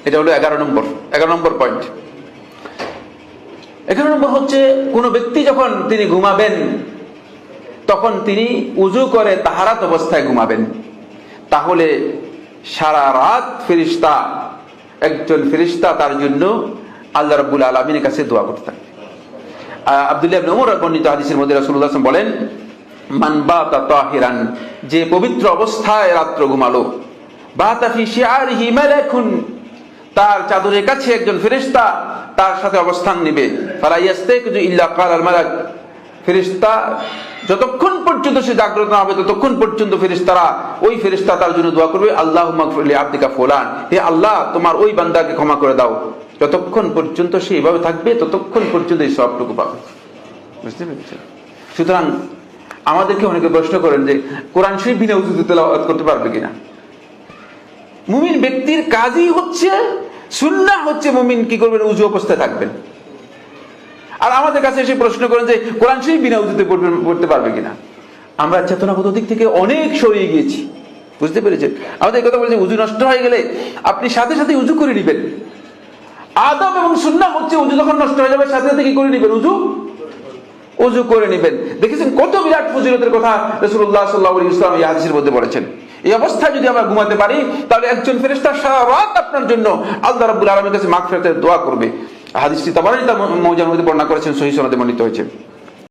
এটা হলো 11 নম্বর পয়েন্ট। 11 নম্বর হচ্ছে, কোন ব্যক্তি যখন তিনি ঘুমাবেন তখন তিনি উযু করে তাহারাত অবস্থায় ঘুমাবেন, তাহলে সারা রাত ফেরেশতা, একজন ফেরেশতা তার জন্য আল্লাহ রাব্বুল আলামিনের কাছে দোয়া করতে থাকে। আব্দুল্লাহ ইবনে উমর বর্ণিত হাদিসের মধ্যে রাসূলুল্লাহ সাল্লাল্লাহু আলাইহি ওয়াসাল্লাম বলেন, মান বাতা তাহিরান, যে পবিত্র অবস্থায় রাত্র ঘুমালো, বাতা ফি শিআরিহি মালাকুন, তার চাদরের কাছে একজন ফেরেশতা তার সাথে অবস্থান নেবে, ফালা ইয়াস্তাইকিযু ইল্লা ক্বালা আল মালাক, ফেরেশতা যতক্ষণ পর্যন্ত সে জাগ্রত না হবে ততক্ষণ পর্যন্ত ফেরেশতারা, ওই ফেরেশতা তার জন্য দোয়া করবে, আল্লাহুম্মা গফির লি আবদিকা ফুলান, হে আল্লাহ তোমার ওই বান্দাকে ক্ষমা করে দাও। যতক্ষণ পর্যন্ত সে এভাবে থাকবে ততক্ষণ পর্যন্ত এই সবটুকু পাবে। বুঝতে পেরেছেন? সুতরাং আমাদেরকে অনেকে প্রশ্ন করেন যে কোরআন শরীফ বিনা উযুতে তেলাওয়াত করতে পারবে কিনা। মুমিন ব্যক্তির কাজই হচ্ছে, সুন্নাহ হচ্ছে মুমিন কি করবেন, উযু অবস্থায় থাকবেন। আর আমাদের কাছে এসে প্রশ্ন করেন যে কোরআন শরীফ বিনা উযুতে পড়তে পারবে কিনা। আমরা চেতনাগত দিক থেকে অনেক সরিয়ে গিয়েছি। বুঝতে পেরেছেন? আমাদের কথা বলছে উযু নষ্ট হয়ে গেলে আপনি সাথে সাথে উযু করে নেবেন। আদব এবং সুন্নাহ হচ্ছে উযু যখন নষ্ট হয়ে যাবে সাথে সাথে কি করে নেবেন, উযু করে নেবেন। দেখেছেন কত বিরাট ফজিলতের কথা রাসূলুল্লাহ সাল্লাল্লাহু আলাইহি ওয়াসাল্লাম এই হাদিসের মধ্যে বলেছেন। এই অবস্থায় যদি আমরা ঘুমাতে পারি তাহলে একজন ফেরেশতা সারা রাত আপনার জন্য আল্লাহ রাব্বুল আলামিনের কাছে মাগফিরাতের দোয়া করবে। হাদিসটি তাবারানী তার মুজামের মধ্যে বর্ণনা করেছেন, সহিহ সনদে বর্ণিত হয়েছে।